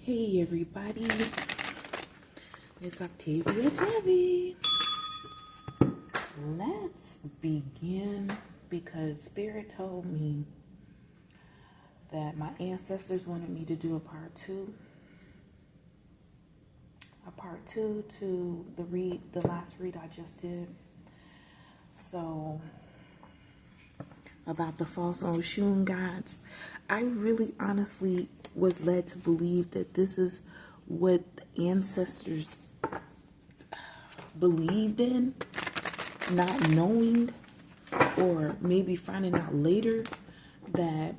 Hey everybody, it's Octavia Tavy. Let's begin because Spirit told me that my ancestors wanted me to do a part two to the last read I just did. So about the false Oshun gods, I really honestly was led to believe that this is what the ancestors believed in, not knowing, or maybe finding out later that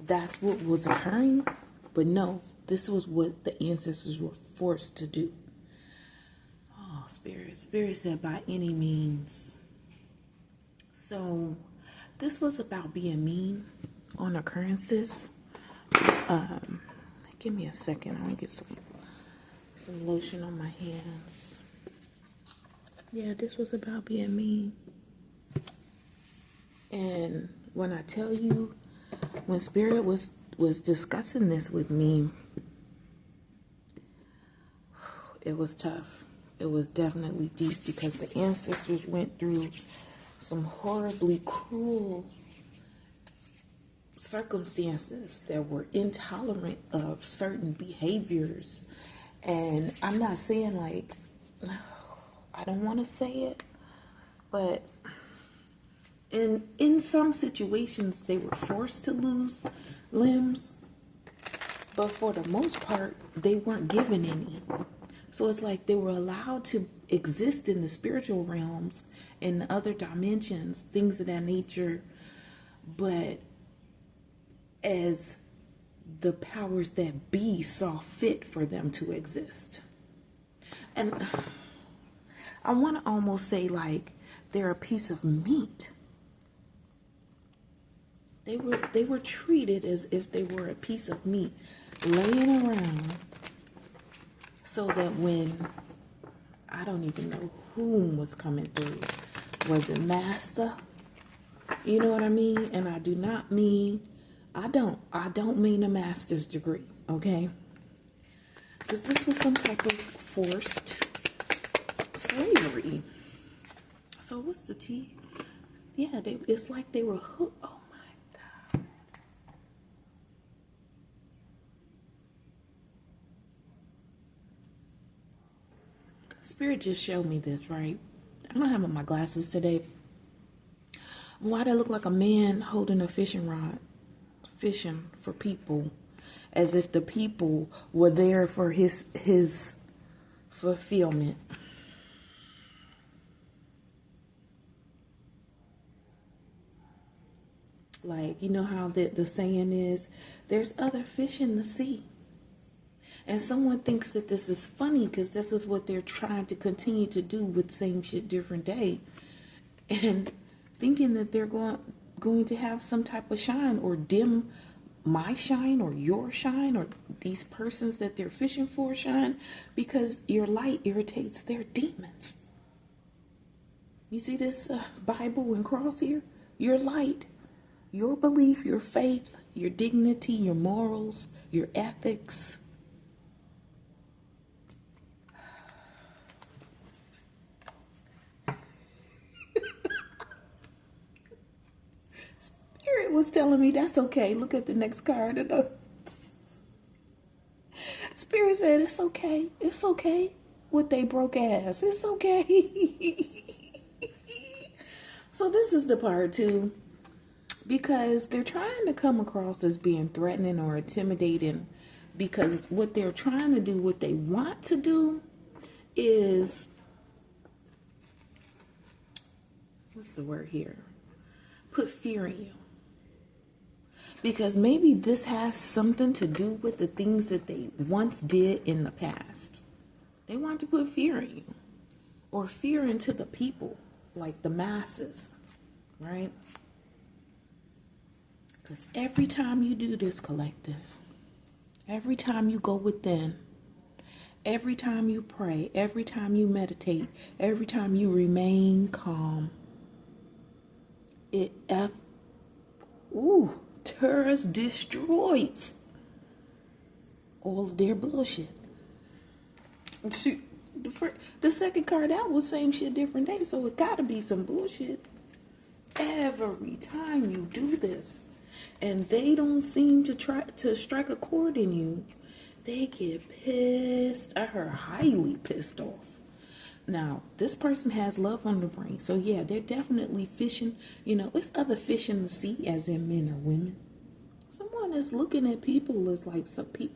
that's what was occurring. But no, this was what the ancestors were forced to do. Oh, Spirit said by any means. So this was about being mean on occurrences. Give me a second. I'm gonna get some lotion on my hands. Yeah, this was about being mean. And when I tell you, when Spirit was discussing this with me, it was tough. It was definitely deep because the ancestors went through some horribly cruel circumstances that were intolerant of certain behaviors. And I'm not saying like, I don't want to say it, but in some situations they were forced to lose limbs, but for the most part they weren't given any. So it's like they were allowed to exist in the spiritual realms, in other dimensions, things of that nature, but as the powers that be saw fit for them to exist. And I want to almost say like they're a piece of meat. They were treated as if they were a piece of meat laying around, so that when, I don't even know whom was coming through, was it master? You know what I mean? And I do not mean, I don't mean a master's degree, okay? Because this was some type of forced slavery. So what's the T? Yeah, it's like they were hooked. Oh my God. Spirit just showed me this, right? I don't have on my glasses today. Why did it look like a man holding a fishing rod, fishing for people, as if the people were there for his fulfillment? Like, you know how the saying is, there's other fish in the sea. And someone thinks that this is funny because this is what they're trying to continue to do with same shit, different day. And thinking that they're going to have some type of shine or dim my shine or your shine or these persons that they're fishing for shine, because your light irritates their demons. You see this Bible and cross here? Your light, your belief, your faith, your dignity, your morals, your ethics. Spirit was telling me that's okay. Look at the next card. Spirit said it's okay. It's okay with they broke ass. It's okay. So this is the part two, because they're trying to come across as being threatening or intimidating, because what they're trying to do, what they want to do is, what's the word here? Put fear in you. Because maybe this has something to do with the things that they once did in the past. They want to put fear in you, or fear into the people, like the masses, right? Because every time you do this, collective, every time you go within, every time you pray, every time you meditate, every time you remain calm, it tears, destroys all of their bullshit. The second card out was same shit, different day, so it gotta be some bullshit. Every time you do this, and they don't seem to try to strike a chord in you, they get pissed. I heard highly pissed off. Now, this person has love on the brain, so yeah, they're definitely fishing. You know, it's other fish in the sea, as in men or women. Someone that's looking at people as like some people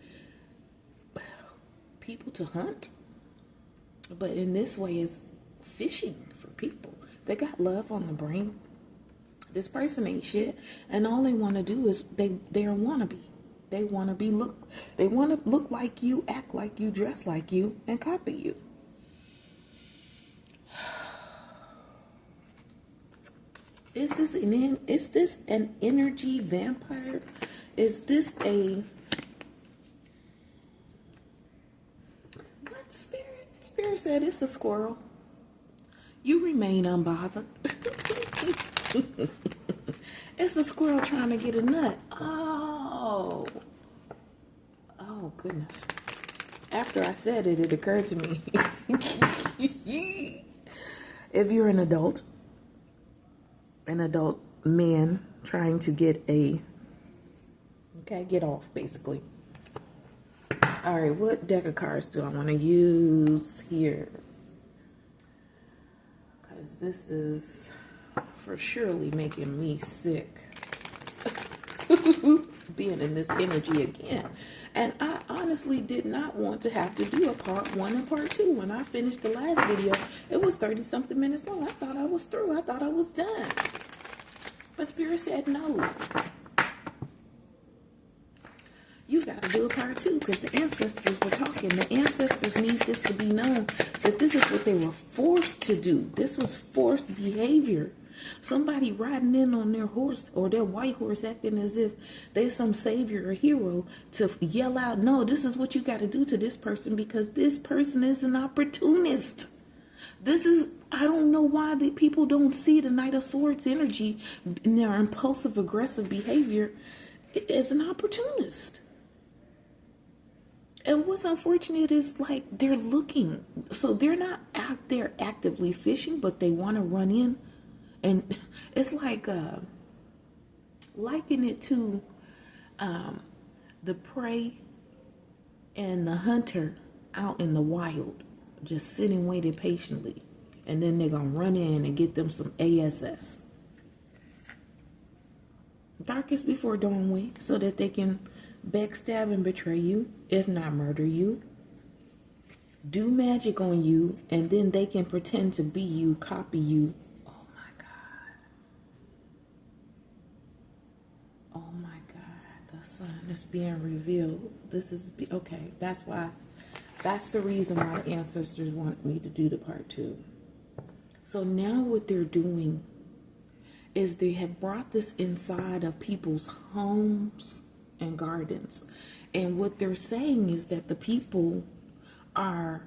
to hunt. But in this way, it's fishing for people. They got love on the brain. This person ain't shit, and all they want to do is they're a wannabe. They want to look like you, act like you, dress like you, and copy you. Is this an energy vampire? Is this a what spirit? Spirit said it's a squirrel. You remain unbothered. It's a squirrel trying to get a nut. Oh goodness. After I said it, it occurred to me. If you're an adult man trying to get get off, basically. All right, what deck of cards do I want to use here? Because this is for surely making me sick. Being in this energy again. And I honestly did not want to have to do a part 1 and part 2. When I finished the last video, it was 30 something minutes long. I thought I was through. I thought I was done. But Spirit said no. You got to do a part 2 because the ancestors are talking. The ancestors need this to be known that this is what they were forced to do. This was forced behavior. Somebody riding in on their horse or their white horse acting as if they're some savior or hero to yell out, no, this is what you got to do to this person because this person is an opportunist. I don't know why the people don't see the Knight of Swords energy in their impulsive, aggressive behavior as an opportunist. And what's unfortunate is like they're looking. So they're not out there actively fishing, but they want to run in. And it's like, liken it to the prey and the hunter out in the wild, just sitting, waiting patiently. And then they're going to run in and get them some ASS. Darkest before dawn way, so that they can backstab and betray you, if not murder you. Do magic on you, and then they can pretend to be you, copy you. Oh my God, the sun is being revealed. This is, okay, that's the reason why the ancestors want me to do the part 2. So now what they're doing is they have brought this inside of people's homes and gardens. And what they're saying is that the people are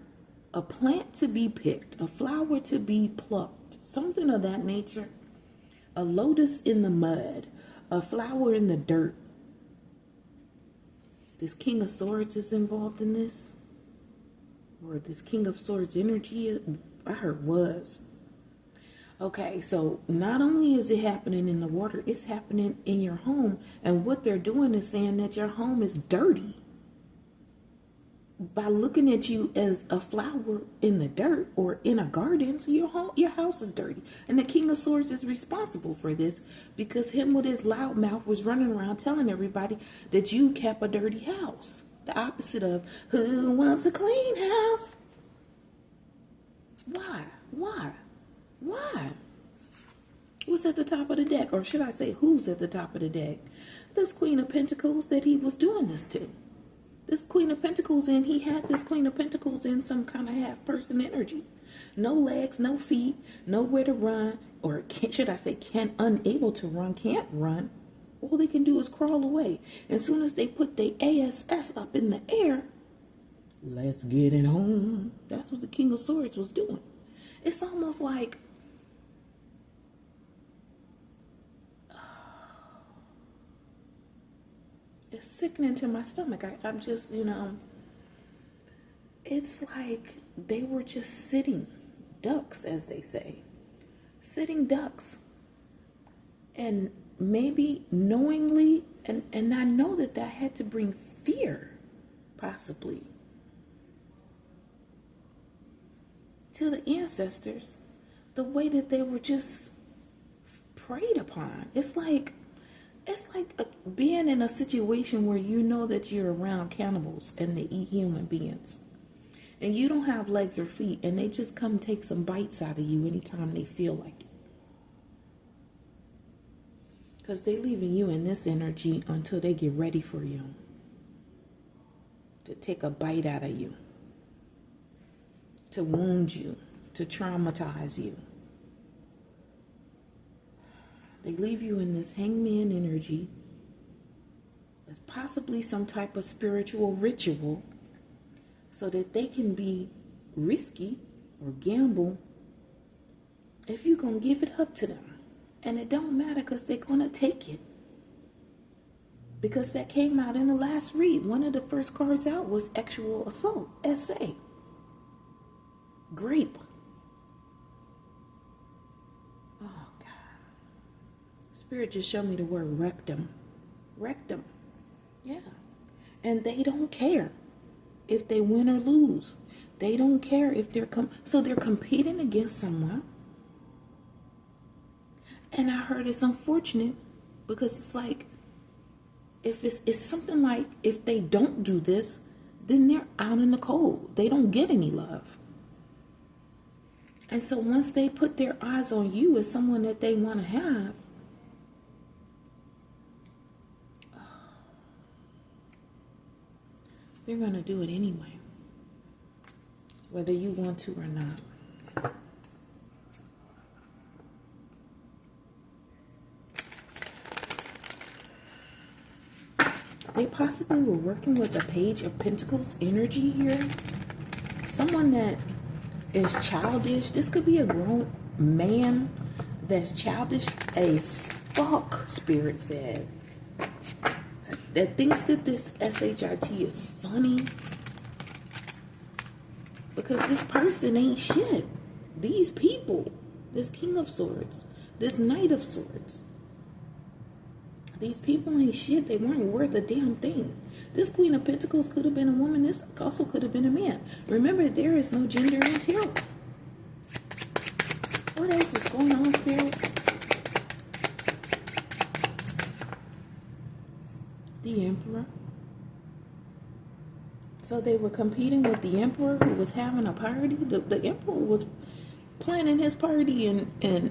a plant to be picked, a flower to be plucked, something of that nature, a lotus in the mud, a flower in the dirt. This King of Swords is involved in this. Or this King of Swords energy, I heard was. Okay, so not only is it happening in the water, it's happening in your home. And what they're doing is saying that your home is dirty. By looking at you as a flower in the dirt or in a garden, so your house is dirty. And the King of Swords is responsible for this because him with his loud mouth was running around telling everybody that you kept a dirty house. The opposite of who wants a clean house? Why? What's at the top of the deck? Or should I say who's at the top of the deck? This Queen of Pentacles that he was doing this to. This Queen of Pentacles he had this Queen of Pentacles in some kind of half-person energy. No legs, no feet, nowhere to run, or should I say unable to run, can't run. All they can do is crawl away. As soon as they put their ASS up in the air, let's get it home. That's what the King of Swords was doing. It's almost like it's sickening to my stomach. I'm just, it's like they were just sitting ducks, as they say, sitting ducks, and maybe knowingly, and I know that had to bring fear, possibly, to the ancestors, the way that they were just preyed upon. It's like being in a situation where you know that you're around cannibals and they eat human beings, and you don't have legs or feet, and they just come take some bites out of you anytime they feel like it. Because they're leaving you in this energy until they get ready for you to take a bite out of you, to wound you, to traumatize you. They leave you in this hangman energy with possibly some type of spiritual ritual so that they can be risky or gamble if you're going to give it up to them. And it don't matter because they're going to take it. Because that came out in the last read. One of the first cards out was sexual assault, SA. Grape. Oh, God. Spirit just showed me the word rectum. Rectum. Yeah. And they don't care if they win or lose. They don't care if they're so they're competing against someone. And I heard it's unfortunate because it's like, if it's something like, if they don't do this, then they're out in the cold. They don't get any love. And so once they put their eyes on you as someone that they want to have, they're going to do it anyway, whether you want to or not. They possibly were working with a Page of Pentacles energy here. Someone that is childish. This could be a grown man that's childish as fuck, Spirit said. That thinks that this SHIT is funny. Because this person ain't shit. These people, this King of Swords, this Knight of Swords, these people ain't shit. They weren't worth a damn thing. This Queen of Pentacles could have been a woman. This also could have been a man. Remember, there is no gender in tarot. What else is going on, Spirit? The Emperor. So they were competing with the Emperor, who was having a party. The Emperor was planning his party and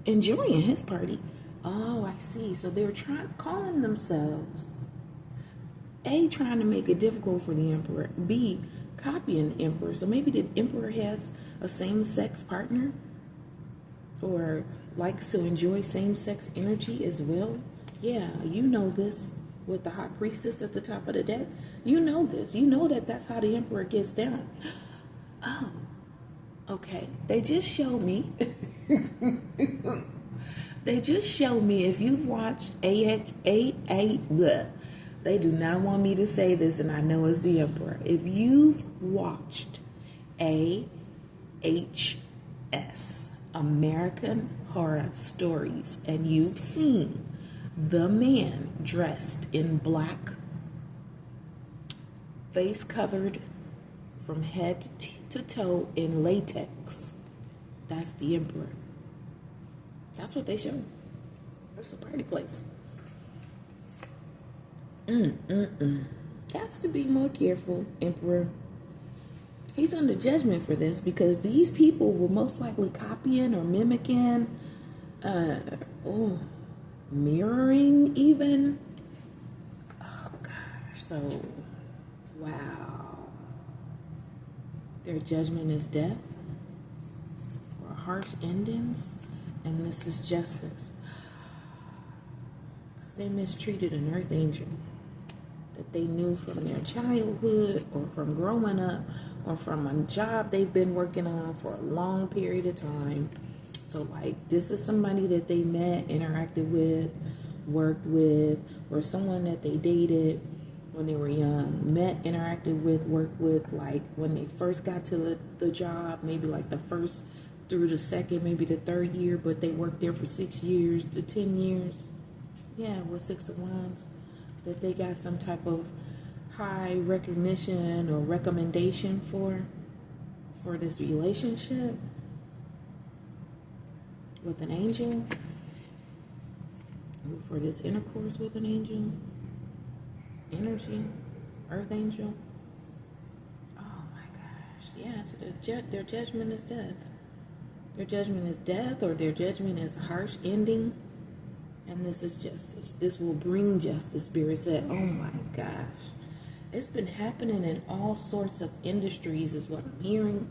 enjoying his party. Oh, I see. So they were calling themselves, A, trying to make it difficult for the Emperor, B, copying the Emperor. So maybe the Emperor has a same-sex partner or likes to enjoy same-sex energy as well. Yeah, you know this with the High Priestess at the top of the deck. You know this. You know that that's how the Emperor gets down. Oh, okay. They just showed me. They just showed me, if you've watched they do not want me to say this, and I know it's the Emperor. If you've watched AHS, American Horror Stories, and you've seen the man dressed in black, face covered from head to toe in latex, that's the Emperor. That's what they showed. It's a party place. Got to be more careful, Emperor. He's under judgment for this because these people were most likely copying or mimicking, mirroring even. Oh gosh, so wow. Their judgment is death or harsh endings. And this is justice. Because they mistreated an earth angel that they knew from their childhood or from growing up or from a job they've been working on for a long period of time. So like, this is somebody that they met, interacted with, worked with, or someone that they dated when they were young, met, interacted with, worked with, like when they first got to the job, maybe like the first through the second, maybe the third year, but they worked there for 6 years to 10 years. Yeah, with Six of Wands, that they got some type of high recognition or recommendation for this relationship with an angel, for this intercourse with an angel, energy, earth angel. Oh my gosh, yeah, so their judgment is death. Their judgment is death, or their judgment is harsh ending. And this is justice. This will bring justice. Spirit said, oh my gosh. It's been happening in all sorts of industries is what I'm hearing.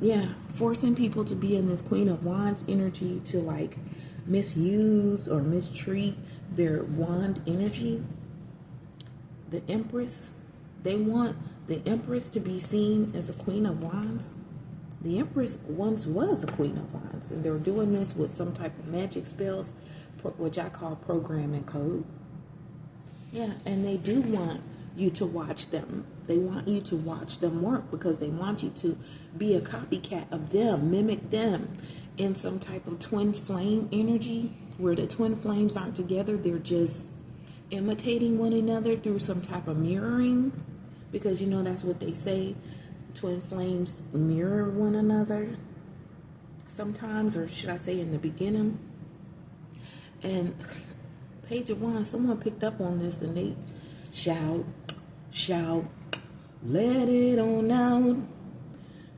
Yeah, forcing people to be in this Queen of Wands energy, to like misuse or mistreat their wand energy. The Empress, they want the Empress to be seen as a Queen of Wands. The Empress once was a Queen of Wands, and they're doing this with some type of magic spells, which I call programming code. Yeah, and they do want you to watch them. They want you to watch them work, because they want you to be a copycat of them, mimic them in some type of twin flame energy, where the twin flames aren't together. They're just imitating one another through some type of mirroring, because you know that's what they say. Twin flames mirror one another sometimes, or should I say in the beginning. And Page of Wands, someone picked up on this, and they shout, let it on out.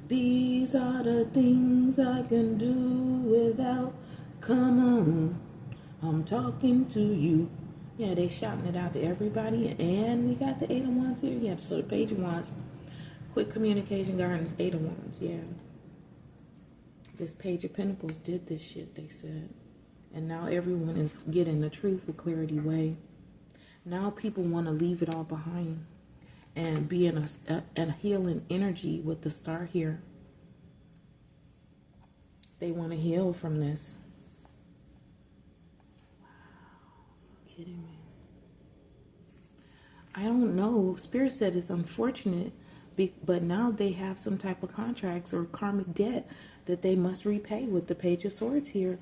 These are the things I can do without. Come on, I'm talking to you. Yeah, they shouting it out to everybody. And we got the Eight of Wands here. Yeah, so the Page of Wands, quick communication guidance, Eight of Wands. Yeah, this Page of Pentacles did this shit, they said. And now everyone is getting the truth with clarity way. Now people want to leave it all behind and be in a healing energy with the star here. They want to heal from this. Wow, you kidding me? I don't know. Spirit said it's unfortunate, but now they have some type of contracts or karmic debt that they must repay with the Page of Swords here.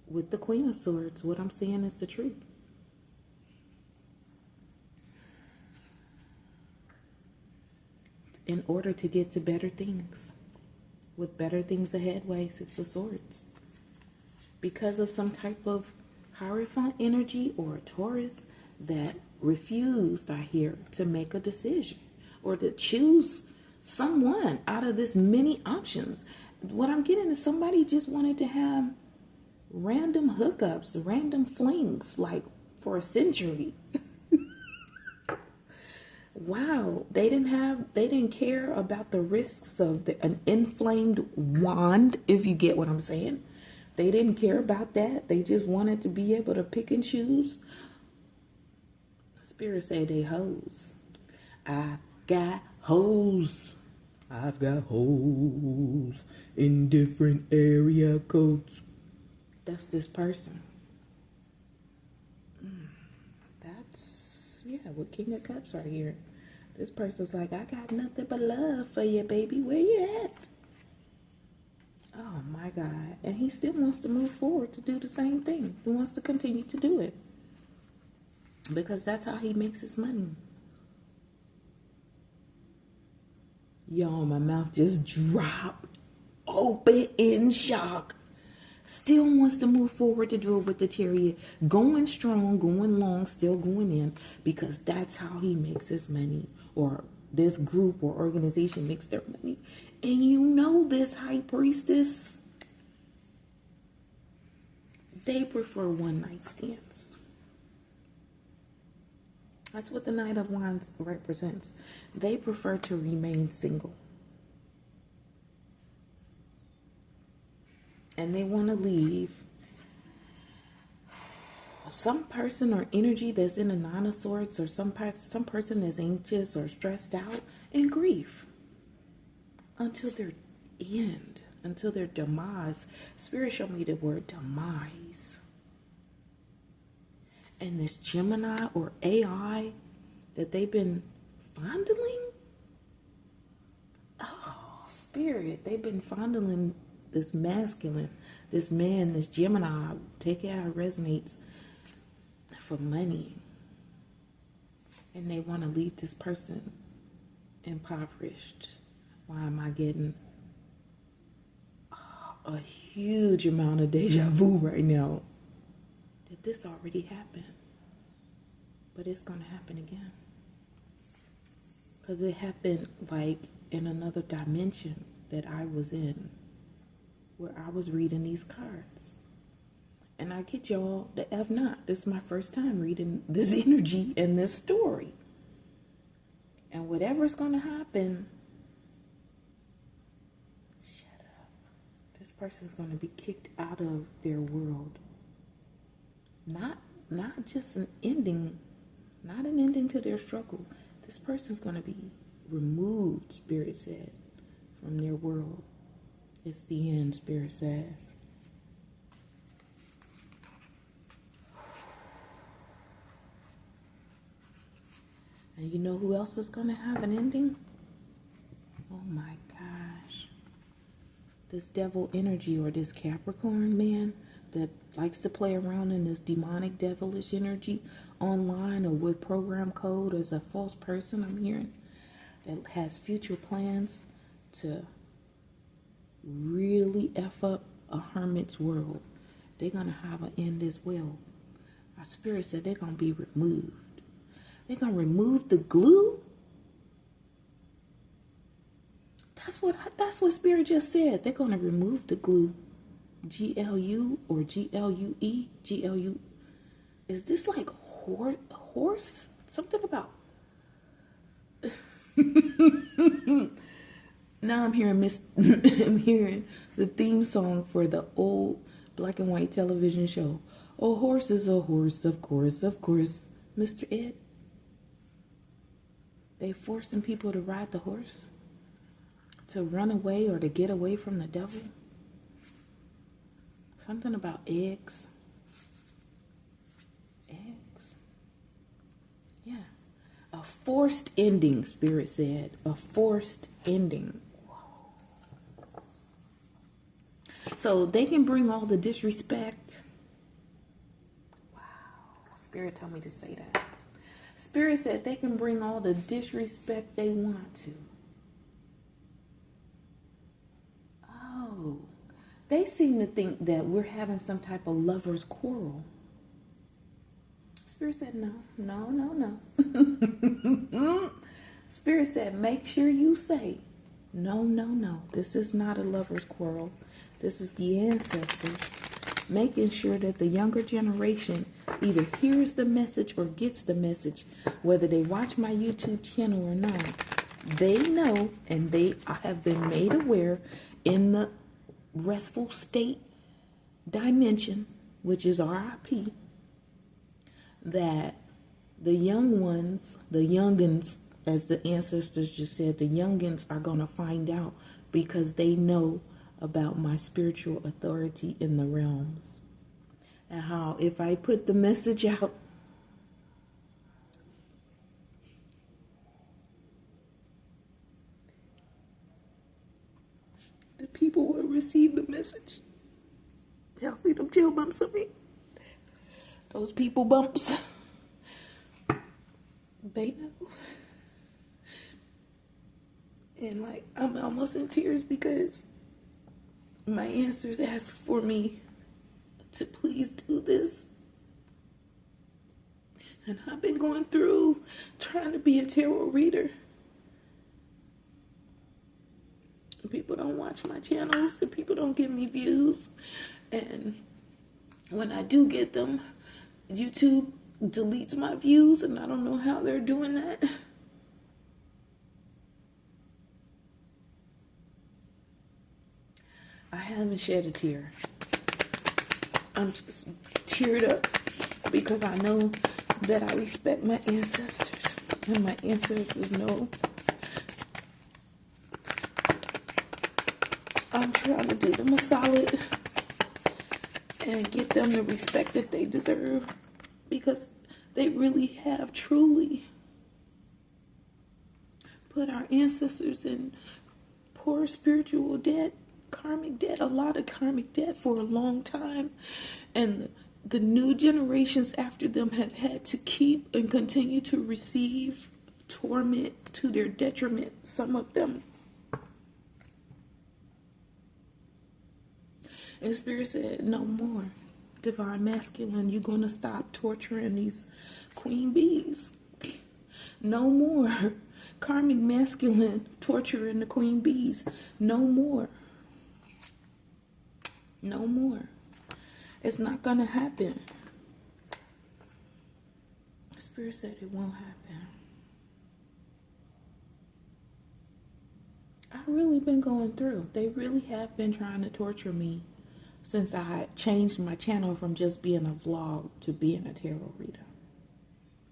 With the Queen of Swords, what I'm saying is the truth. In order to get to better things, with better things ahead way, Six of Swords. Because of some type of Hierophant energy or a Taurus that refused, I hear, to make a decision or to choose someone out of this many options. What I'm getting is somebody just wanted to have random hookups, random flings, like for a century. Wow, they didn't care about the risks of an inflamed wand, if you get what I'm saying. They didn't care about that. They just wanted to be able to pick and choose. Spirit say they hoes. I got hoes. I've got hoes in different area codes. That's this person. That's, yeah, what King of Cups right here. This person's like, I got nothing but love for you, baby. Where you at? Oh, my God. And he still wants to move forward to do the same thing. He wants to continue to do it. Because that's how he makes his money. Y'all, my mouth just dropped open in shock. Still wants to move forward to do it with the Chariot. Going strong, going long, still going in. Because that's how he makes his money. Or this group or organization makes their money. And you know this, High Priestess. They prefer one-night stands. That's what the Knight of Wands represents. They prefer to remain single. And they want to leave some person or energy that's in a Nine of Swords, or some person that's anxious or stressed out and grief until their end, until their demise. Spirit showed me the word demise. And this Gemini or AI that they've been fondling. Oh, spirit. They've been fondling this masculine, this man, this Gemini. Take it how it resonates, for money. And they want to leave this person impoverished. Why am I getting a huge amount of deja vu right now? That this already happened. But it's going to happen again. Because it happened like in another dimension that I was in, where I was reading these cards. And I kid y'all, the F not. This is my first time reading this energy and this story. And whatever's going to happen, shut up. This person's going to be kicked out of their world. Not just an ending, not an ending to their struggle. This person's going to be removed, Spirit said, from their world. It's the end, Spirit says. And you know who else is going to have an ending? Oh my gosh. This devil energy, or this Capricorn man that likes to play around in this demonic devilish energy online, or with program code, as a false person I'm hearing, that has future plans to really F up a hermit's world. They're going to have an end as well. Our spirit said they're going to be removed. They're going to remove the glue? That's what Spirit just said. They're going to remove the glue. G-L-U or G-L-U-E? G-L-U. Is this like horse? Something about... Now I'm hearing I'm hearing the theme song for the old black and white television show. A horse is a horse, of course, Mr. Ed. They forcing people to ride the horse, to run away or to get away from the devil. Something about eggs. Eggs. Yeah. A forced ending, Spirit said. A forced ending. So they can bring all the disrespect. Wow. Spirit told me to say that. Spirit said they can bring all the disrespect they want to. Oh. They seem to think that we're having some type of lover's quarrel. Spirit said, no. Spirit said, make sure you say, no. This is not a lover's quarrel. This is the ancestors making sure that the younger generation either hears the message or gets the message, whether they watch my YouTube channel or not. They know, and they have been made aware in the restful state dimension, which is RIP, that the young ones, the youngins, as the ancestors just said, the youngins are going to find out because they know about my spiritual authority in the realms. And how if I put the message out, the people will receive the message. Y'all see them chill bumps on me? Those people bumps. They know. And like, I'm almost in tears because my ancestors asked for me to please do this. And I've been going through trying to be a tarot reader. People don't watch my channels and people don't give me views. And when I do get them, YouTube deletes my views, and I don't know how they're doing that. I haven't shed a tear. I'm just teared up because I know that I respect my ancestors, and my ancestors know I'm trying to do them a solid and get them the respect that they deserve because they really have truly put our ancestors in poor spiritual debt, karmic debt, a lot of karmic debt for a long time. And the new generations after them have had to keep and continue to receive torment to their detriment, some of them. And Spirit said, no more. Divine masculine, you're going to stop torturing these queen bees. No more. Karmic masculine torturing the queen bees. No more. No more. It's not going to happen. Spirit said it won't happen. I've really been going through. They really have been trying to torture me since I changed my channel from just being a vlog to being a tarot reader.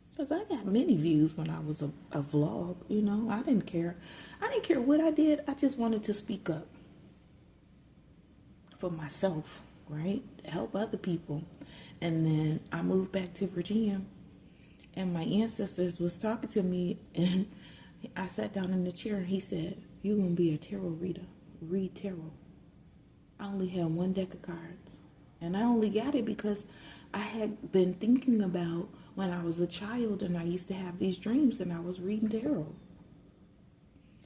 Because I got many views when I was a vlog, you know. I didn't care. I didn't care what I did. I just wanted to speak up for myself, right? To help other people. And then I moved back to Virginia, and my ancestors was talking to me, and I sat down in the chair, and he said, you're going to be a tarot reader. Read tarot. I only had one deck of cards. And I only got it because I had been thinking about when I was a child and I used to have these dreams and I was reading tarot.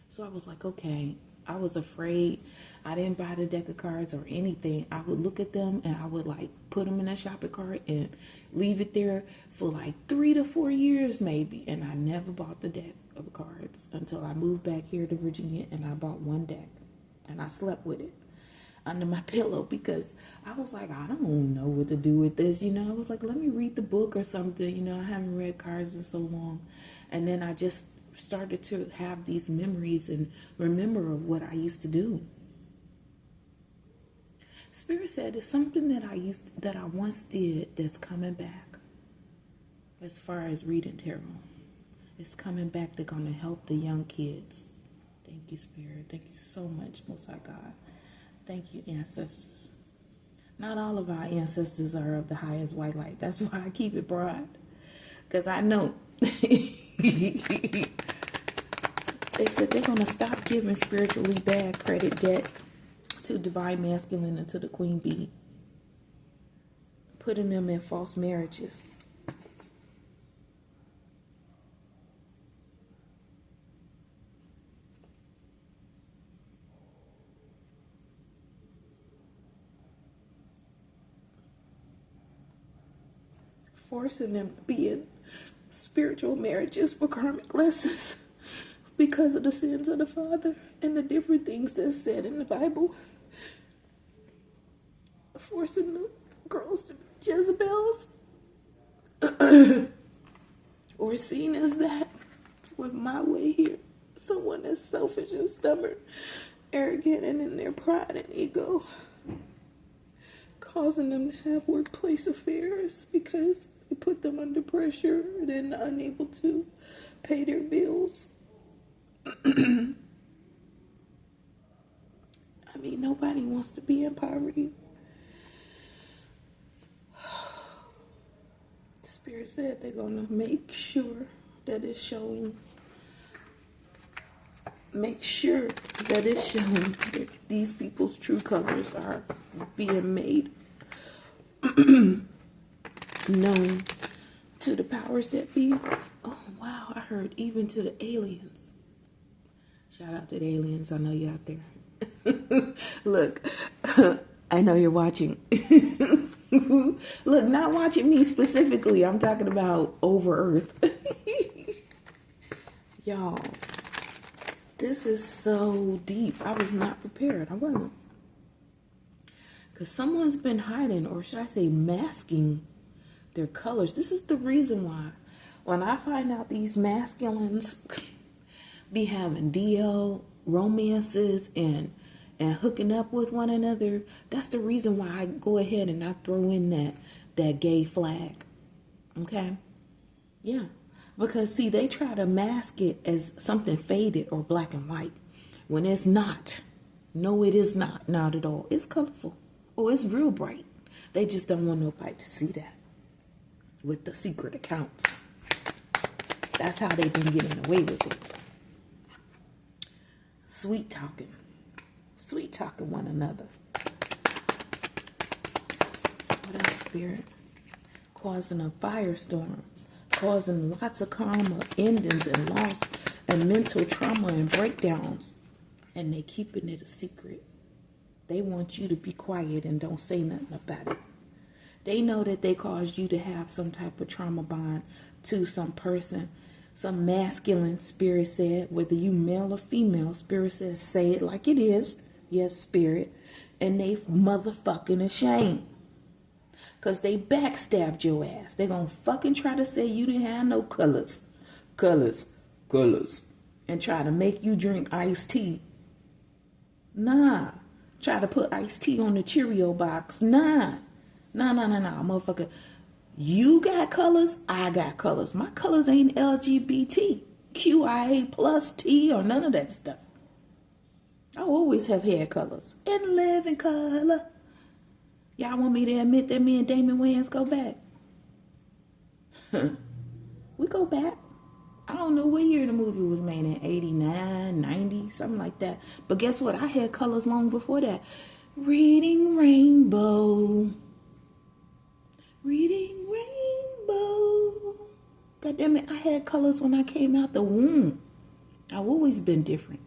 So I was like, okay. I was afraid. I didn't buy the deck of cards or anything. I would look at them and I would like put them in a shopping cart and leave it there for like 3 to 4 years maybe. And I never bought the deck of cards until I moved back here to Virginia, and I bought one deck and I slept with it under my pillow because I was like, I don't know what to do with this, you know. I was like, let me read the book or something, you know. I haven't read cards in so long. And then I just started to have these memories and remember of what I used to do. Spirit said it's something that I once did that's coming back. As far as reading tarot, it's coming back. They're going to help the young kids. Thank you, Spirit. Thank you so much, Most High God. Thank you, ancestors. Not all of our ancestors are of the highest white light. That's why I keep it broad. Because I know. They said they're going to stop giving spiritually bad credit debt to divine masculine and to the queen bee. Putting them in false marriages. Forcing them to be in spiritual marriages for karmic lessons because of the sins of the father and the different things that's said in the Bible. Forcing the girls to be Jezebels or seen as that with my way here. Someone that's selfish and stubborn, arrogant, and in their pride and ego, causing them to have workplace affairs because it put them under pressure and then unable to pay their bills. I mean, nobody wants to be in poverty. The Spirit said they're going to make sure that it's showing. Make sure that it's showing that these people's true colors are being made known to the powers that be. Oh, wow. I heard even to the aliens. Shout out to the aliens. I know you're out there. Look, I know you're watching. Look, not watching me specifically. I'm talking about over Earth. Y'all, this is so deep. I was not prepared. I wasn't. Because someone's been hiding, or should I say masking, their colors. This is the reason why when I find out these masculines be having DL romances and hooking up with one another, that's the reason why I go ahead and I throw in that gay flag. Okay? Yeah. Because see, they try to mask it as something faded or black and white when it's not. No, it is not. Not at all. It's colorful. Oh, it's real bright. They just don't want nobody to see that. with the secret accounts. That's how they've been getting away with it. Sweet talking one another. What else, Spirit? Causing a firestorm, causing lots of karma endings and loss and mental trauma and breakdowns, and they keeping it a secret. They want you to be quiet and don't say nothing about it. They know that they caused you to have some type of trauma bond to some person. Some masculine, Spirit said, whether you male or female, Spirit says, say it like it is. Yes, Spirit. And they motherfucking ashamed. Because they backstabbed your ass. They gonna fucking try to say you didn't have no colors. And try to make you drink iced tea. Nah. Try to put iced tea on the Cheerio box. Nah, motherfucker. You got colors, I got colors. My colors ain't LGBT, QIA plus T or none of that stuff. I always have hair colors and live in color. Y'all want me to admit that me and Damon Wayans go back? We go back. I don't know what year the movie was made in, 89, 90, something like that. But guess what? I had colors long before that. Reading rainbow. God damn it, I had colors when I came out the womb. I've always been different.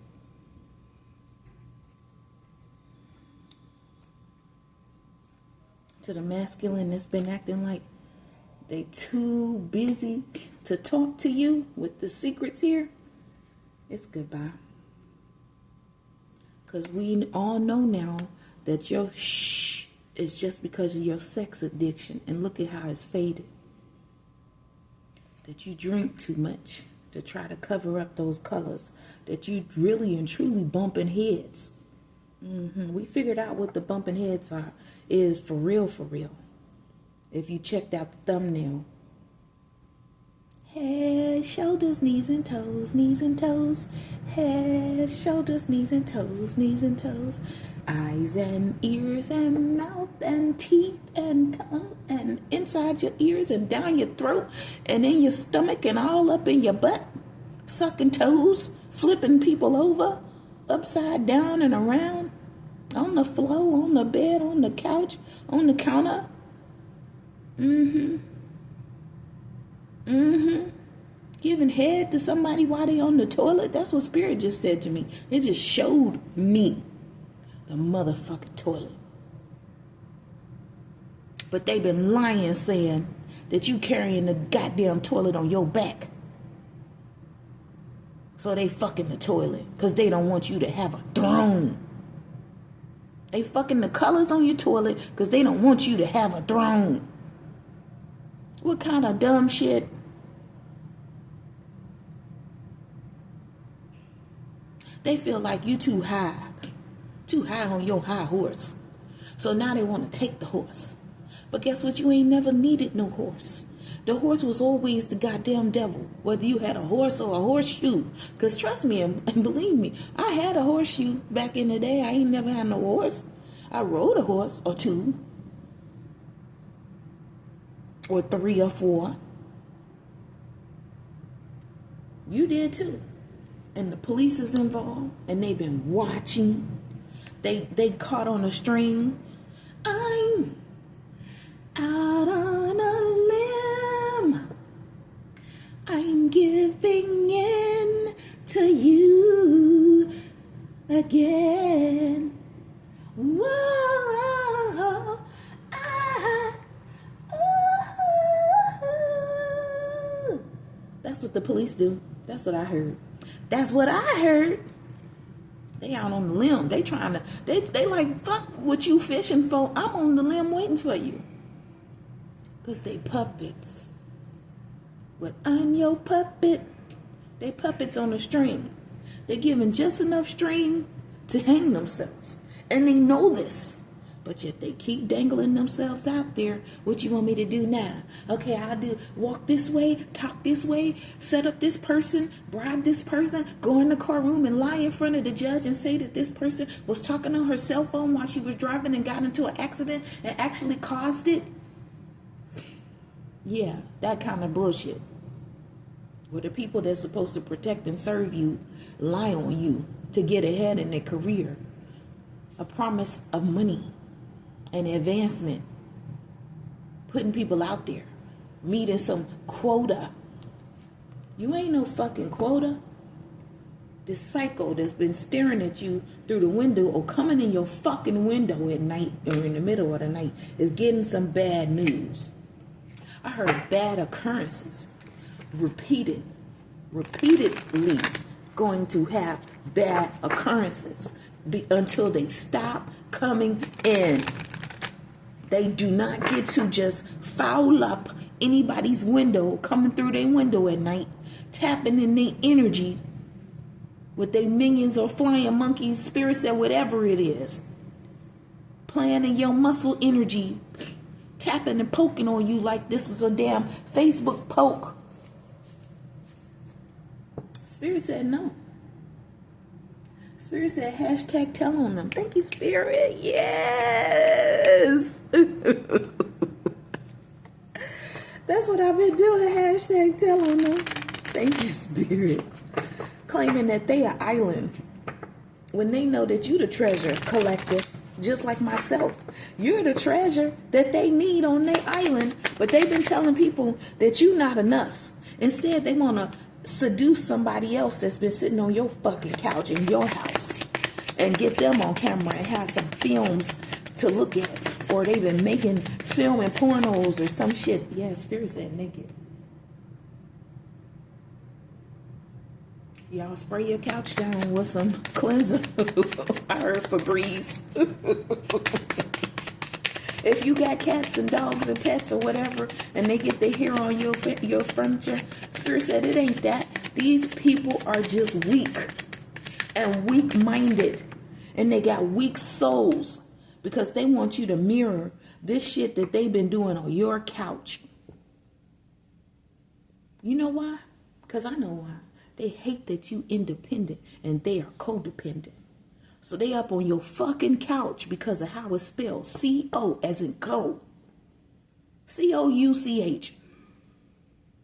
To the masculine that's been acting like they too busy to talk to you with the secrets here, it's goodbye. Because we all know now that your shh is just because of your sex addiction. And look at how it's faded. That you drink too much to try to cover up those colors. That you really and truly bumping heads. We figured out what the bumping heads is for real. If you checked out the thumbnail. Head, shoulders, knees and toes, knees and toes. Head, shoulders, knees and toes, knees and toes. Eyes and ears and mouth and teeth and tongue and inside your ears and down your throat and in your stomach and all up in your butt. Sucking toes, flipping people over, upside down and around, on the floor, on the bed, on the couch, on the counter. Giving head to somebody while they on the toilet. That's what Spirit just said to me. It just showed me the motherfucking toilet. But they been lying saying that you carrying the goddamn toilet on your back. So they fucking the toilet because they don't want you to have a throne. They fucking the colors on your toilet because they don't want you to have a throne. What kind of dumb shit? They feel like you too high on your high horse. So now they want to take the horse. But guess what? You ain't never needed no horse. The horse was always the goddamn devil, whether you had a horse or a horseshoe. Because trust me and believe me, I had a horseshoe back in the day. I ain't never had no horse. I rode a horse or two. Or 3 or 4. You did too. And the police is involved. And they've been watching. They caught on a string. I'm out on a limb. I'm giving in to you again. Whoa, That's what the police do. That's what I heard. That's what I heard. They out on the limb. They trying to, they like, fuck what you fishing for. I'm on the limb waiting for you. Because they puppets. But I'm your puppet. They puppets on a string. They're given just enough string to hang themselves. And they know this. But yet they keep dangling themselves out there. What you want me to do now? Okay, I'll do walk this way, talk this way, set up this person, bribe this person, go in the courtroom and lie in front of the judge and say that this person was talking on her cell phone while she was driving and got into an accident and actually caused it. Yeah, that kind of bullshit. Where the people that's supposed to protect and serve you lie on you to get ahead in their career. A promise of money and advancement. Putting people out there. Meeting some quota. You ain't no fucking quota. This psycho that's been staring at you through the window or coming in your fucking window at night or in the middle of the night is getting some bad news. I heard bad occurrences. Repeatedly going to have bad occurrences until they stop coming in. They do not get to just foul up anybody's window, coming through their window at night, tapping in their energy with their minions or flying monkeys, spirits, or whatever it is. Playing in your muscle energy, tapping and poking on you like this is a damn Facebook poke. Spirit said no. Spirit said hashtag tell on them. Thank you, Spirit. Yes. That's what I've been doing. Hashtag tell on them. Thank you, Spirit. Claiming that they are island when they know that you the treasure collector, just like myself. You're the treasure that they need on their island, but they've been telling people that you're not enough. Instead, they want to seduce somebody else that's been sitting on your fucking couch in your house and get them on camera and have some films to look at. Or they've been making film and pornos or some shit. Yeah, Spirit said naked. Y'all spray your couch down with some cleanser. I heard Febreze. If you got cats and dogs and pets or whatever, and they get their hair on your furniture, Spirit said it ain't that. These people are just weak and weak-minded, and they got weak souls because they want you to mirror this shit that they've been doing on your couch. You know why? Because I know why. They hate that you independent and they are codependent. So they up on your fucking couch because of how it's spelled. C-O as in co. C-O-U-C-H.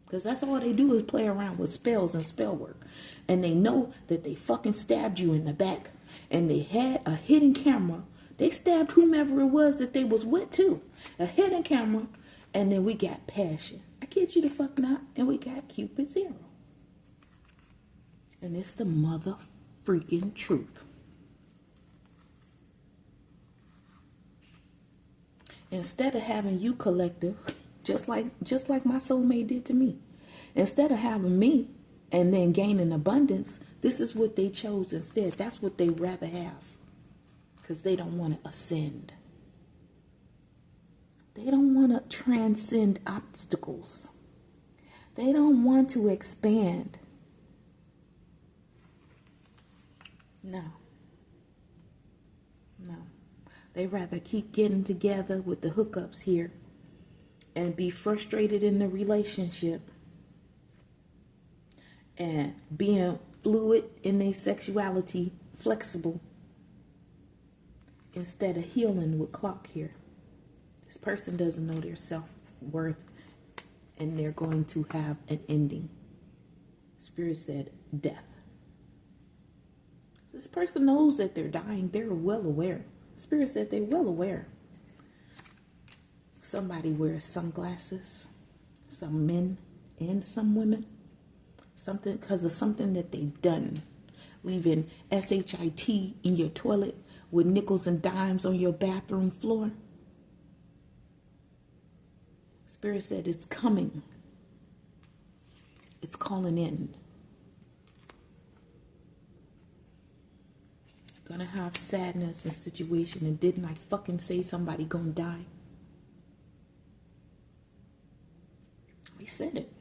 Because that's all they do is play around with spells and spell work. And they know that they fucking stabbed you in the back. And they had a hidden camera. They stabbed whomever it was that they was with too. A hidden camera. And then we got passion. I kid you the fuck not. And we got Cupid Zero. And it's the mother freaking truth. Instead of having you collective, just like my soulmate did to me. Instead of having me and then gaining abundance, this is what they chose instead. That's what they rather have. Because they don't want to ascend. They don't want to transcend obstacles. They don't want to expand. No. They rather keep getting together with the hookups here and be frustrated in the relationship and being fluid in their sexuality, flexible, instead of healing with clock here. This person doesn't know their self-worth and they're going to have an ending. Spirit said death. This person knows that they're dying. They're well aware. Spirit said they're well aware. Somebody wears sunglasses. Some men and some women. Something because of something that they've done. Leaving SHIT in your toilet with nickels and dimes on your bathroom floor. Spirit said it's coming. It's calling in. Gonna have sadness and situation, and didn't I fucking say somebody gonna die? We said it.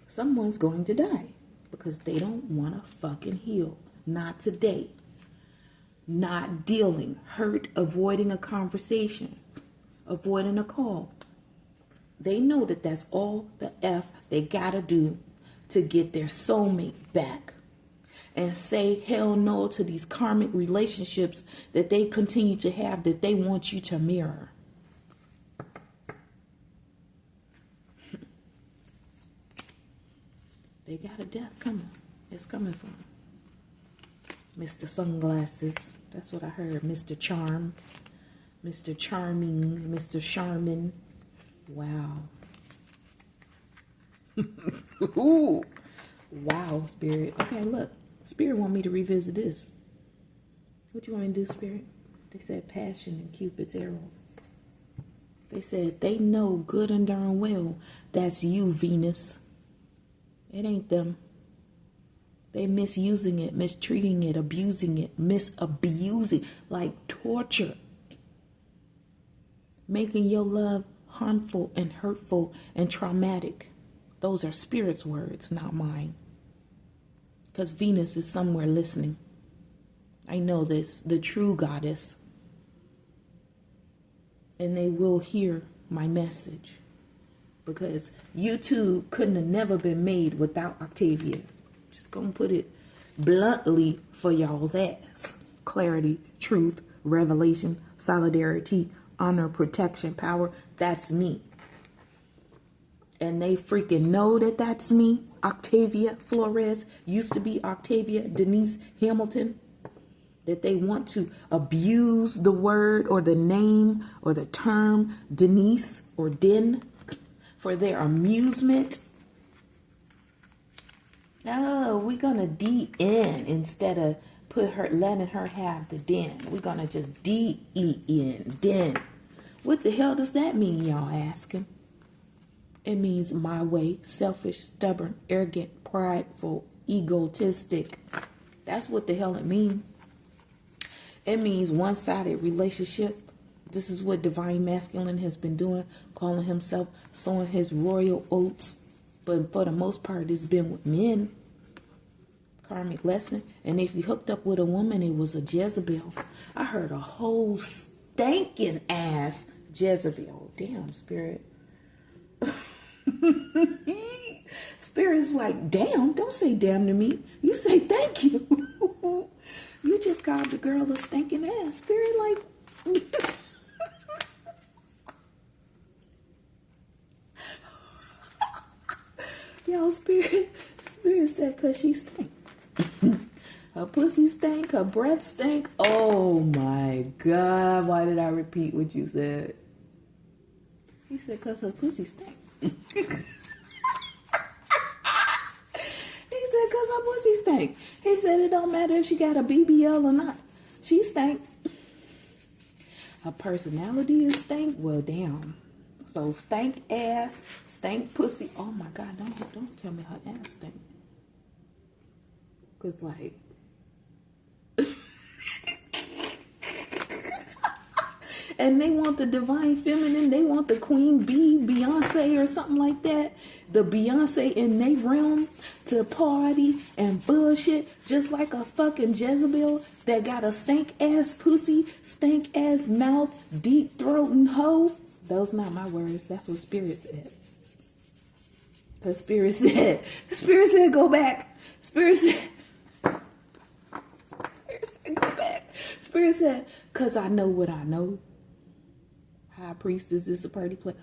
Someone's going to die because they don't want to fucking heal. Not today. Not dealing, hurt, avoiding a conversation, avoiding a call. They know that that's all the F they gotta do to get their soulmate back. And say hell no to these karmic relationships that they continue to have that they want you to mirror. They got a death coming. It's coming for them. Mr. Sunglasses. That's what I heard. Mr. Charm. Mr. Charming. Mr. Charmin. Wow. Ooh. Wow, Spirit. Okay, look. Spirit want me to revisit this. What you want me to do, Spirit? They said passion and Cupid's arrow. They said they know good and darn well that's you, Venus. It ain't them. They misusing it, mistreating it, abusing it, misabusing, like torture. Making your love harmful and hurtful and traumatic. Those are Spirit's words, not mine. Because Venus is somewhere listening. I know this, the true goddess. And they will hear my message. Because YouTube couldn't have never been made without Octavia. Just gonna put it bluntly for y'all's ass. Clarity, truth, revelation, solidarity, honor, protection, power. That's me. And they freaking know that that's me. Octavia Flores used to be Octavia Denise Hamilton. That they want to abuse the word or the name or the term Denise or Den for their amusement. No, we're gonna D-N instead of letting her have the den. We're gonna just D-E-N, Den. What the hell does that mean, y'all asking? It means my way, selfish, stubborn, arrogant, prideful, egotistic. That's what the hell it means. It means one-sided relationship. This is what Divine Masculine has been doing, calling himself, sowing his royal oats. But for the most part, it's been with men. Karmic lesson. And if you hooked up with a woman, it was a Jezebel. I heard a whole stinking ass Jezebel. Damn, Spirit. Spirit's like, damn, don't say damn to me. You say thank you. You just called the girl a stinking ass. Spirit like... Yo, Spirit said because she stink. Her pussy stink, her breath stink. Oh my God, why did I repeat what you said? He said because her pussy stink. He said because her pussy stink. He said it don't matter if she got a BBL or not. She stank. Her personality is stank. Well, damn. So stank ass, stank pussy. Oh my God, don't tell me her ass stank. Cause like, and they want the divine feminine. They want the queen bee, Beyonce or something like that. The Beyonce in their realm to party and bullshit, just like a fucking Jezebel that got a stank ass pussy, stank ass mouth, deep throating hoe. Those not my words. That's what Spirit said. Because Spirit said, go back. Spirit said, go back. Spirit said, because I know what I know. High priestess is a party play.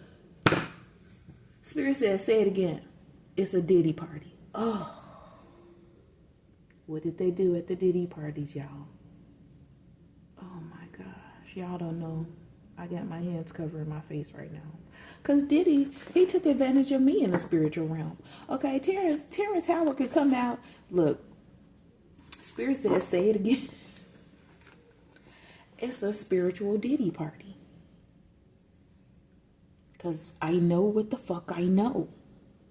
Spirit said, say it again. It's a Diddy party. Oh. What did they do at the Diddy parties, y'all? Oh my gosh. Y'all don't know. I got my hands covering my face right now. Because Diddy, he took advantage of me in the spiritual realm. Okay, Terrence Howard could come out. Look, Spirit says, say it again. It's a spiritual Diddy party. Because I know what the fuck I know.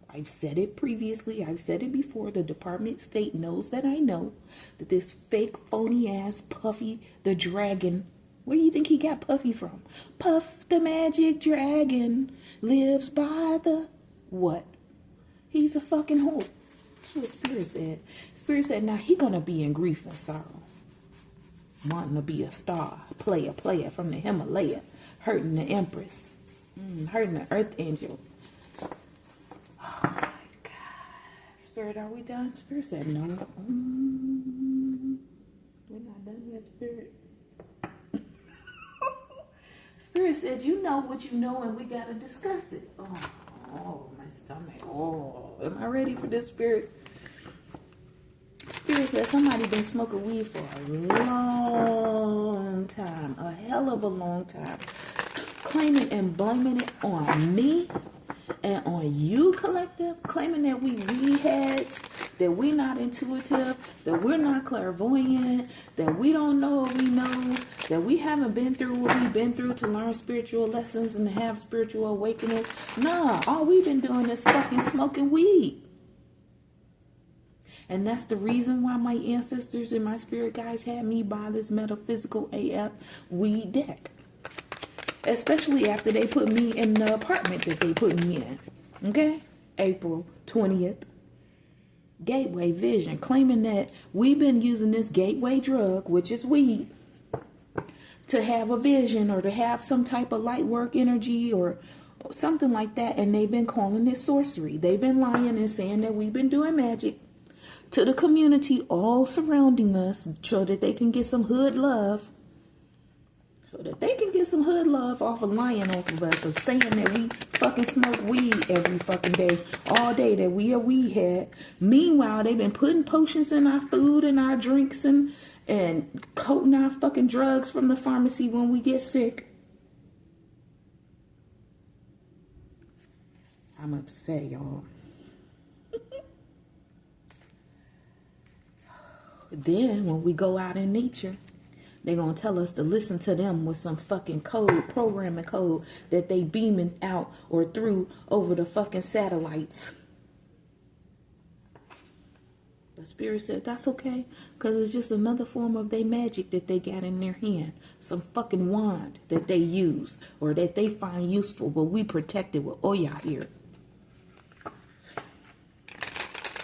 I've said it previously. I've said it before. The Department of State knows that I know that this fake, phony ass Puffy the Dragon. Where do you think he got Puffy from? Puff the magic dragon lives by the what? He's a fucking whore. That's what Spirit said. Spirit said, now he gonna be in grief and sorrow. Wanting to be a star, player from the Himalaya. Hurting the Empress. Hurting the Earth Angel. Oh my God. Spirit, are we done? Spirit said, no. We're not done yet, Spirit. Spirit said, you know what you know and we got to discuss it. Oh man. my stomach. Oh, am I ready for this, Spirit? Spirit says somebody been smoking weed for a long time, a hell of a long time, claiming and blaming it on me and on you, collective, claiming that we heads, that we're not intuitive, that we're not clairvoyant, that we don't know what we know, that we haven't been through what we've been through to learn spiritual lessons and to have spiritual awakenings. Nah, all we've been doing is fucking smoking weed. And that's the reason why my ancestors and my spirit guides had me buy this metaphysical AF weed deck. Especially after they put me in the apartment that they put me in. Okay? April 20th. Gateway Vision, claiming that we've been using this gateway drug, which is weed, to have a vision or to have some type of light work energy or something like that. And they've been calling it sorcery. They've been lying and saying that we've been doing magic to the community all surrounding us so that they can get some hood love. So that they can get some hood love off of lying off of us, of saying that we fucking smoke weed every fucking day, all day, that we a weed head. Meanwhile, they've been putting potions in our food and our drinks and coating our fucking drugs from the pharmacy when we get sick. I'm upset, y'all. Then when we go out in nature, they're going to tell us to listen to them with some fucking code, programming code that they beaming out or through over the fucking satellites. But Spirit said that's okay, because it's just another form of their magic that they got in their hand. Some fucking wand that they use or that they find useful, but we protect it with Oya here.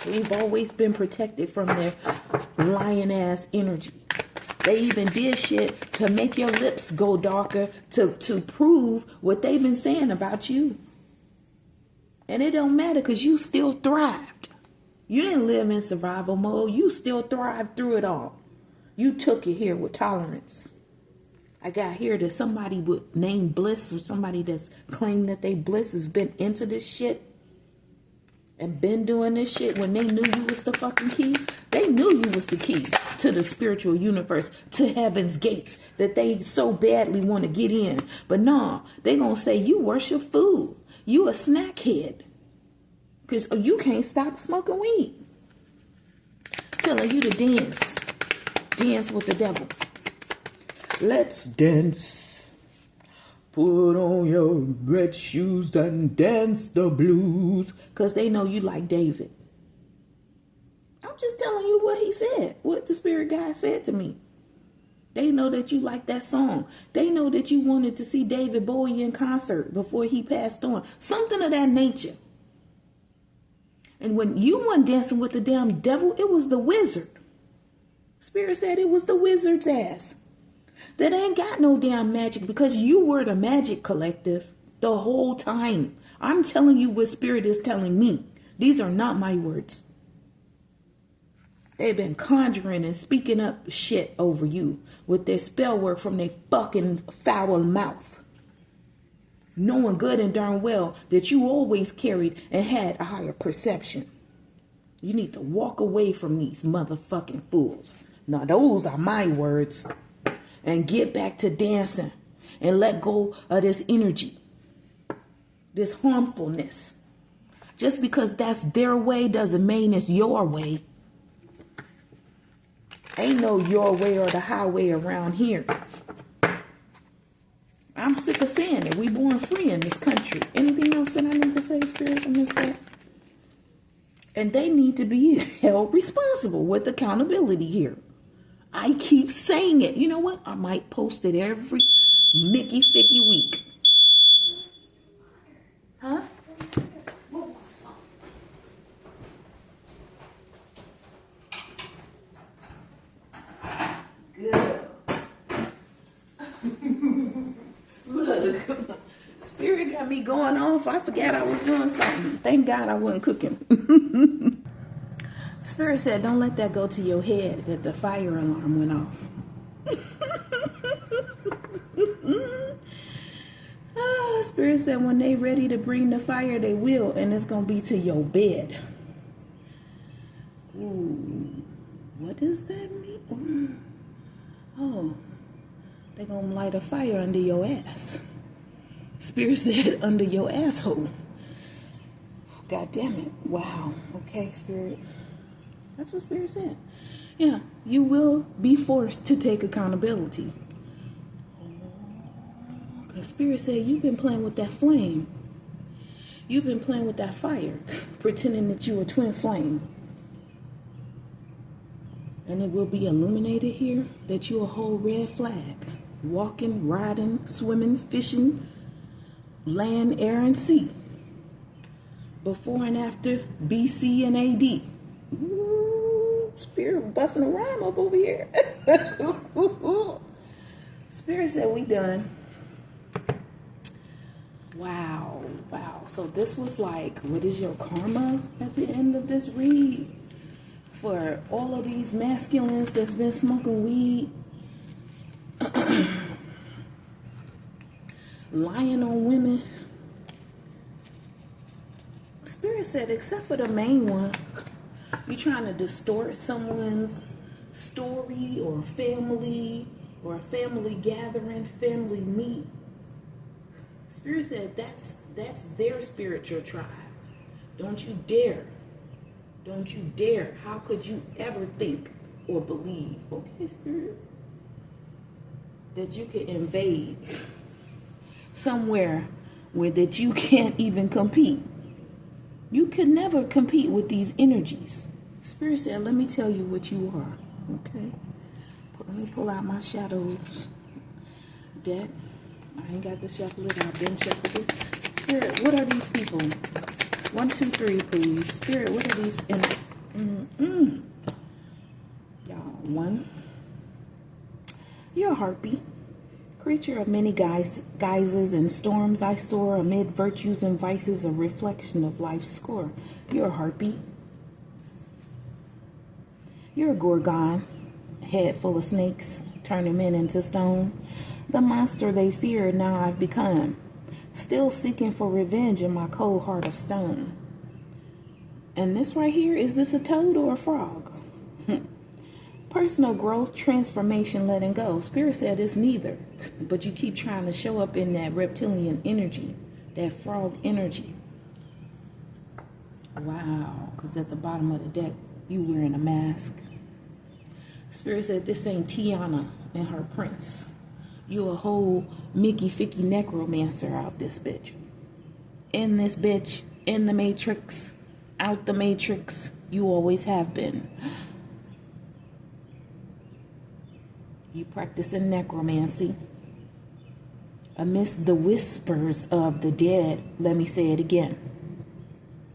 We've always been protected from their lying ass energy. They even did shit to make your lips go darker to prove what they've been saying about you. And it don't matter because you still thrived. You didn't live in survival mode. You still thrived through it all. You took it here with tolerance. I got here that somebody would name Bliss or somebody that's claimed that they Bliss has been into this shit and been doing this shit when they knew you was the fucking key. They knew you was the key to the spiritual universe, to heaven's gates that they so badly want to get in. But nah, they gonna say you worship food. You a snack head. Because you can't stop smoking weed. Telling you to dance. Dance with the devil. Let's dance. Put on your red shoes and dance the blues. Because they know you like David. I'm just telling you what he said. What the spirit guide said to me. They know that you like that song. They know that you wanted to see David Bowie in concert before he passed on. Something of that nature. And when you weren't dancing with the damn devil, it was the wizard. Spirit said it was the wizard's ass. That ain't got no damn magic because you were the magic collective the whole time. I'm telling you what Spirit is telling me. These are not my words. They've been conjuring and speaking up shit over you with their spell work from their fucking foul mouth. Knowing good and darn well that you always carried and had a higher perception. You need to walk away from these motherfucking fools. Now those are my words. And get back to dancing and let go of this energy, this harmfulness. Just because that's their way doesn't mean it's your way. Ain't no your way or the highway around here. I'm sick of saying it. We born free in this country. Anything else that I need to say, Spirit, on this that? And they need to be held responsible with accountability here. I keep saying it. You know what? I might post it every Mickey Ficky week. Huh? Good. Look, Spirit got me going off. I forgot I was doing something. Thank God I wasn't cooking. Spirit said, don't let that go to your head that the fire alarm went off. Spirit said when they ready to bring the fire, they will, and it's going to be to your bed. Ooh, what does that mean? Oh, they're going to light a fire under your ass. Spirit said under your asshole. God damn it. Wow. Okay, Spirit. That's what Spirit said. Yeah, you will be forced to take accountability. Because Spirit said you've been playing with that flame. You've been playing with that fire, pretending that you a twin flame. And it will be illuminated here that you're a whole red flag. Walking, riding, swimming, fishing, land, air, and sea. Before and after BC and AD. Ooh, Spirit busting a rhyme up over here. Spirit said we done. Wow. So this was like, what is your karma at the end of this read? For all of these masculines that's been smoking weed. Lying on women. Spirit said, except for the main one, you're trying to distort someone's story or family gathering, family meet. Spirit said that's their spiritual tribe. Don't you dare. Don't you dare. How could you ever think or believe, okay, Spirit, that you could invade somewhere where that you can't even compete? You can never compete with these energies. Spirit said, let me tell you what you are. Okay? Let me pull out my shadows deck. I ain't got to shuffle it. I've been shuffled it. Spirit, what are these people? 1, 2, 3, please. Spirit, what are these? Y'all, 1. You're a harpy. Creature of many guises and storms I soar amid virtues and vices, a reflection of life's score. You're a harpy. You're a gorgon, head full of snakes, turning men into stone. The monster they fear now I've become, still seeking for revenge in my cold heart of stone. And this right here, is this a toad or a frog? Personal growth, transformation, letting go. Spirit said it's neither. But you keep trying to show up in that reptilian energy, that frog energy. Wow, because at the bottom of the deck, you wearing a mask. Spirit said this ain't Tiana and her prince. You a whole Mickey Ficky necromancer out this bitch. In this bitch, in the matrix, out the matrix, you always have been. You practicing necromancy. Amidst the whispers of the dead, let me say it again.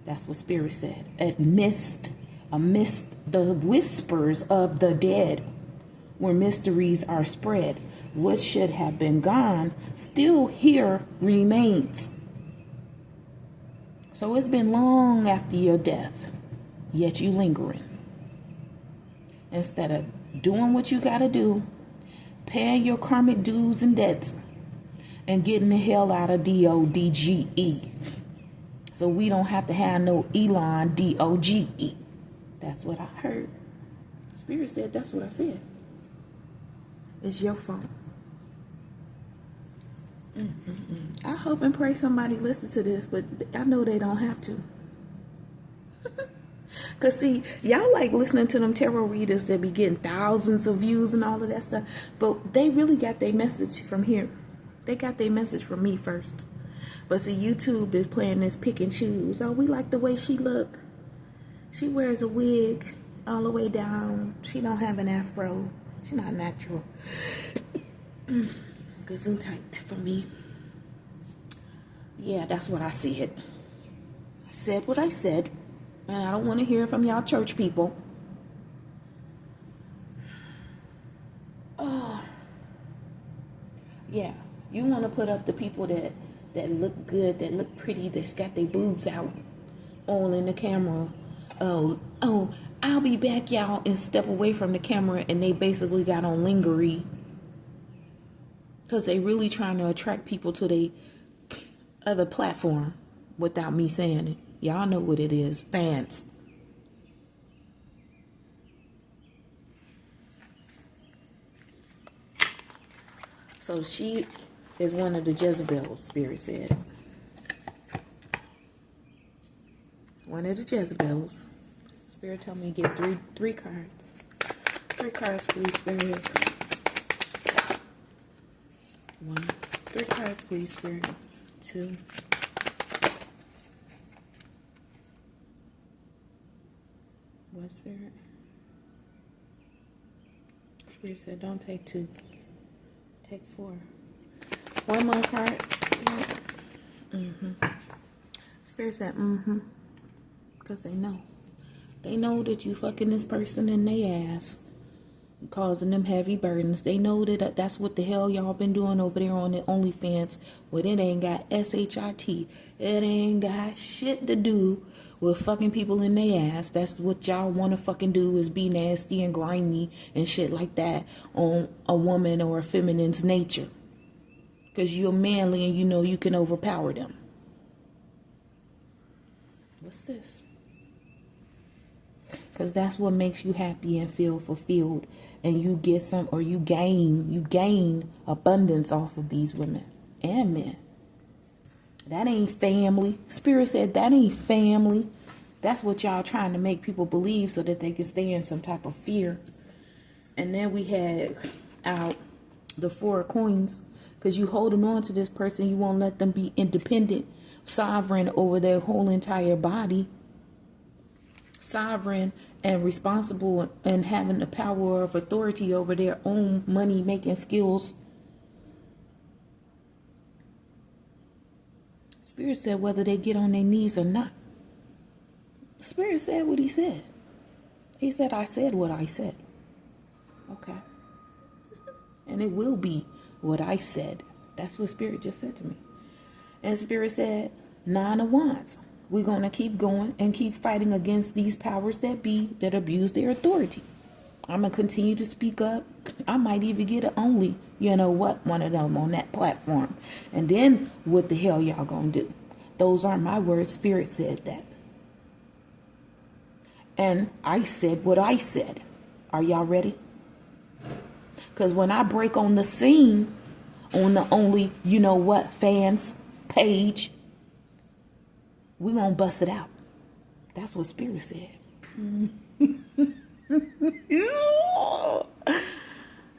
That's what Spirit said. Amidst the whispers of the dead, where mysteries are spread, what should have been gone still here remains. So it's been long after your death, yet you lingering. Instead of doing what you gotta do, paying your karmic dues and debts, and getting the hell out of DODGE. So we don't have to have no Elon DOGE. That's what I heard. Spirit said that's what I said. It's your fault. I hope and pray somebody listens to this, but I know they don't have to. Because, see, y'all like listening to them tarot readers that be getting thousands of views and all of that stuff. But they really got their message from here. They got their message from me first. But, see, YouTube is playing this pick and choose. Oh, we like the way she look. She wears a wig all the way down. She don't have an afro. She's not natural. Gesundheit for me. Yeah, that's what I said. I said what I said. And I don't want to hear from y'all church people. Oh. Yeah, you want to put up the people that look good, that look pretty, that's got their boobs out all in the camera. Oh, I'll be back, y'all, and step away from the camera, and they basically got on lingerie. Because they really trying to attract people to other platform without me saying it. Y'all know what it is. Fans. So she is one of the Jezebels, Spirit said. One of the Jezebels. Spirit told me to get three cards. 3 cards, please, Spirit. 1. 3 cards, please, Spirit. 2. What, Spirit? Spirit said, don't take 2. Take 4. 1 more card. Spirit said, because they know. They know that you fucking this person in their ass, causing them heavy burdens. They know that that's what the hell y'all been doing over there on the OnlyFans, where it ain't got SHIT. It ain't got shit to do with fucking people in their ass. That's what y'all want to fucking do, is be nasty and grimy and shit like that on a woman or a feminine's nature. Because you're manly and you know you can overpower them. What's this? Because that's what makes you happy and feel fulfilled. And you get some, or you gain abundance off of these women and men. That ain't family. Spirit said that ain't family. That's what y'all trying to make people believe so that they can stay in some type of fear. And then we had out the 4 of Coins. Because you holding on to this person, you won't let them be independent, sovereign over their whole entire body. Sovereign and responsible and having the power of authority over their own money making skills. Spirit said whether they get on their knees or not. Spirit said what he said. He said, I said what I said. Okay. And it will be what I said. That's what Spirit just said to me. And Spirit said, 9 of Wands. We're going to keep going and keep fighting against these powers that be that abuse their authority. I'm going to continue to speak up. I might even get an only, one of them on that platform. And then what the hell y'all going to do? Those aren't my words. Spirit said that. And I said what I said. Are y'all ready? Because when I break on the scene on the only, fans page, we're going to bust it out. That's what Spirit said.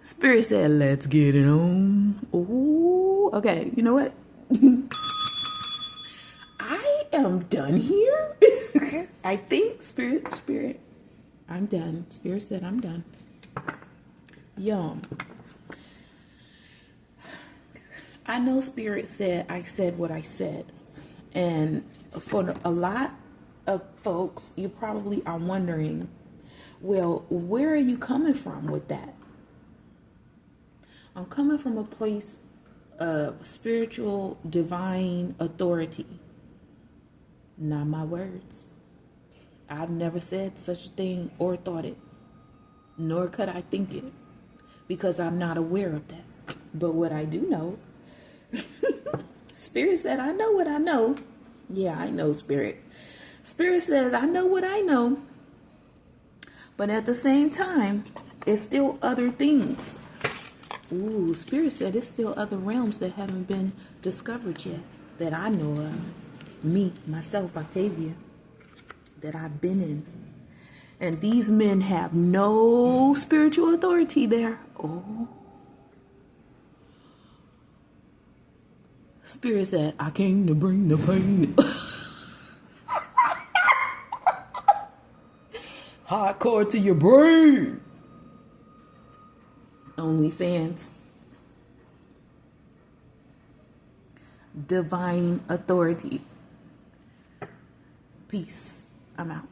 Spirit said, let's get it on. Ooh, okay, you know what? I am done here. I think, Spirit, I'm done. Spirit said, I'm done. Yum. I know Spirit said, I said what I said. And for a lot of folks, you probably are wondering, well, where are you coming from with that? I'm coming from a place of spiritual, divine authority. Not my words. I've never said such a thing or thought it, nor could I think it, because I'm not aware of that. But what I do know, Spirit said, I know what I know. Yeah, I know, Spirit. Spirit says, I know what I know. But at the same time, it's still other things. Ooh, Spirit said it's still other realms that haven't been discovered yet that I know of. Me, myself, Octavia, that I've been in. And these men have no spiritual authority there. Oh. Spirit said, I came to bring the pain. Hardcore to your brain. OnlyFans. Divine authority. Peace. I'm out.